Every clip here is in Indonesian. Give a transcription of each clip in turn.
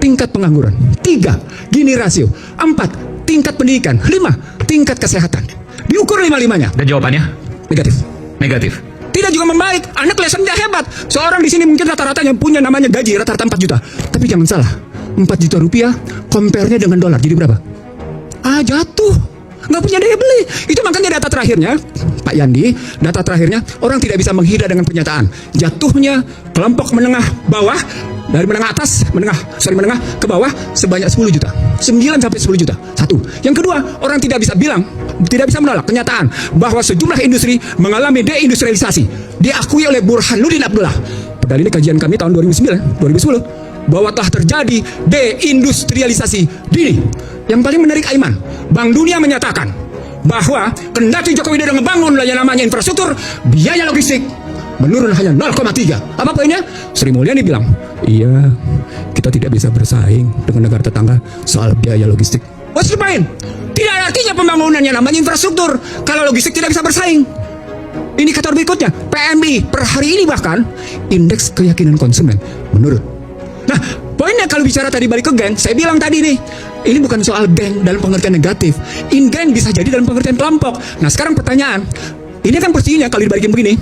tingkat pengangguran. 3, Gini rasio. 4, tingkat pendidikan. 5, tingkat kesehatan. Diukur 5-5-nya. Dan jawabannya? Negatif. Negatif. Tidak juga membaik. Anda kelihatannya hebat. Seorang di sini mungkin rata-ratanya punya namanya gaji rata-rata 4 juta. Tapi jangan salah, 4 juta rupiah compare-nya dengan dolar jadi berapa? Jatuh. Nggak punya daya beli. Itu makanya data terakhirnya, Pak Yandi, data terakhirnya orang tidak bisa menghindar dengan pernyataan jatuhnya kelompok menengah bawah, dari menengah atas, menengah ke bawah sebanyak 10 juta. 9 sampai 10 juta. Satu. Yang kedua, orang tidak bisa menolak kenyataan bahwa sejumlah industri mengalami deindustrialisasi. Diakui oleh Burhanuddin Abdullah. Padahal ini kajian kami tahun 2010 bahwa telah terjadi deindustrialisasi dini. Yang paling menarik, Aiman, Bank Dunia menyatakan bahwa kendati Joko Widodo ngebangun yang namanya infrastruktur, biaya logistik menurun hanya 0,3. Apa poinnya? Sri Mulyani bilang, iya, kita tidak bisa bersaing dengan negara tetangga soal biaya logistik. What's the point? Tidak ada artinya pembangunan yang namanya infrastruktur kalau logistik tidak bisa bersaing. Indikator berikutnya, PMI per hari ini bahkan indeks keyakinan konsumen menurun. Nah, poinnya kalau bicara tadi balik ke geng, saya bilang tadi nih, ini bukan soal geng dalam pengertian negatif. Geng bisa jadi dalam pengertian kelompok. Nah, sekarang pertanyaan, ini kan pastinya kalau dibalikin begini,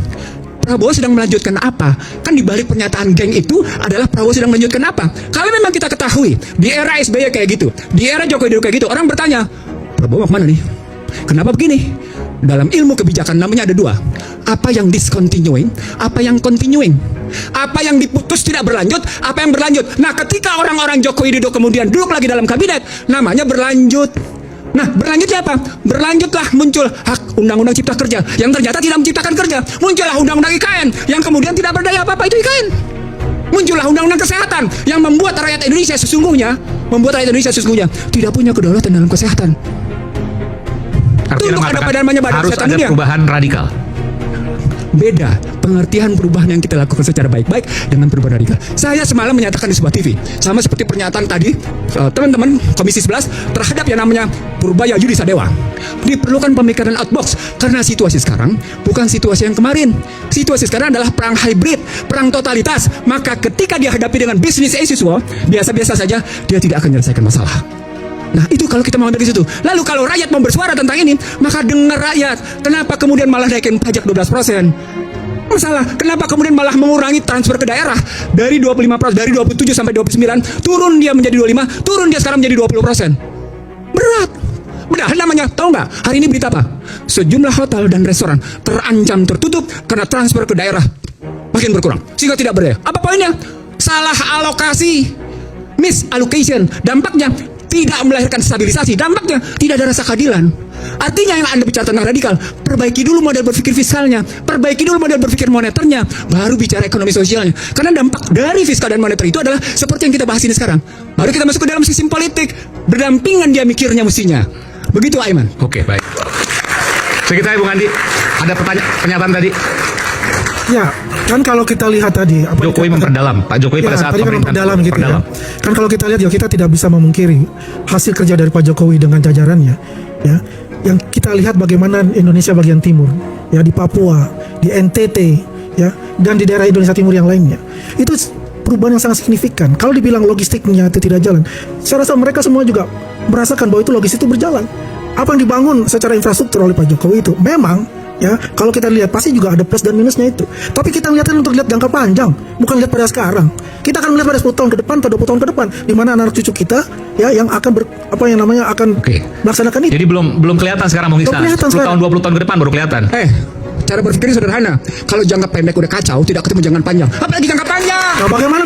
Prabowo sedang melanjutkan apa? Kan dibalik pernyataan geng itu adalah Prabowo sedang melanjutkan apa? Kalau memang kita ketahui di era SBY kayak gitu, di era Joko Widodo kayak gitu, orang bertanya, Prabowo mau kemana nih? Kenapa begini? Dalam ilmu kebijakan namanya ada 2. Apa yang discontinuing, apa yang continuing. Apa yang diputus tidak berlanjut, apa yang berlanjut. Nah, ketika orang-orang Joko Widodo kemudian duduk lagi dalam kabinet, namanya berlanjut. Nah, berlanjutnya apa? Berlanjutlah muncul hak undang-undang cipta kerja yang ternyata tidak menciptakan kerja. Muncullah undang-undang IKN yang kemudian tidak berdaya apa-apa, itu IKN. Muncullah undang-undang kesehatan yang membuat rakyat Indonesia sesungguhnya tidak punya kedaulatan dalam kesehatan. Artinya harus ada dunia. Perubahan radikal. Beda pengertian perubahan yang kita lakukan secara baik-baik dengan perubahan radikal. Saya semalam menyatakan di sebuah TV, sama seperti pernyataan tadi teman-teman Komisi 11 terhadap yang namanya Purbaya Yudi Sadewa. Diperlukan pemikiran outbox karena situasi sekarang bukan situasi yang kemarin. Situasi sekarang adalah perang hybrid, perang totalitas. Maka ketika dihadapi dengan business as usual, biasa-biasa saja, dia tidak akan menyelesaikan masalah. Nah, itu kalau kita mau dari situ. Lalu kalau rakyat mau bersuara tentang ini, maka dengar rakyat. Kenapa kemudian malah naikin pajak 12%? Masalah, kenapa kemudian malah mengurangi transfer ke daerah dari 25%, dari 27 sampai 29, turun dia menjadi 25, turun dia sekarang menjadi 20%. Berat. Padahal namanya, tahu nggak? Hari ini berita apa? Sejumlah hotel dan restoran terancam tertutup karena transfer ke daerah makin berkurang, sehingga tidak berdaya. Apa poinnya? Salah alokasi, misallocation. Dampaknya tidak melahirkan stabilisasi, dampaknya tidak ada rasa keadilan. Artinya yang Anda bicara tentang radikal, perbaiki dulu model berpikir fiskalnya, perbaiki dulu model berpikir moneternya, baru bicara ekonomi sosialnya. Karena dampak dari fiskal dan moneter itu adalah seperti yang kita bahas ini sekarang. Baru kita masuk ke dalam sistem politik, berdampingan dia mikirnya mestinya. Begitu, Aiman. Oke, baik. Sekitar Bung Andi, ada pernyataan tadi. Ya, kan kalau kita lihat tadi apa Jokowi memperdalam, Pak Jokowi pada saat tadi kan memperdalam gitu memperdalam. ya. Kan kalau kita lihat ya, kita tidak bisa memungkiri hasil kerja dari Pak Jokowi dengan jajarannya, ya. Yang kita lihat bagaimana Indonesia bagian timur, ya, di Papua, di NTT, ya, dan di daerah Indonesia Timur yang lainnya. Itu perubahan yang sangat signifikan. Kalau dibilang logistiknya itu tidak jalan, saya rasa mereka semua juga merasakan bahwa itu logistik itu berjalan. Apa yang dibangun secara infrastruktur oleh Pak Jokowi itu memang, ya, kalau kita lihat pasti juga ada plus dan minusnya itu. Tapi kita lihatnya untuk lihat jangka panjang, bukan lihat pada sekarang. Kita akan melihat pada 10 tahun ke depan atau 20 tahun ke depan, di mana anak cucu kita, ya, yang akan akan melaksanakan itu. Jadi belum kelihatan sekarang Bung Iksan. 10 tahun 20 tahun ke depan baru kelihatan. Cara berpikirnya sederhana. Kalau jangka pendek udah kacau, tidak ketemu jangka panjang. Apalagi jangka panjang. Nah, bagaimana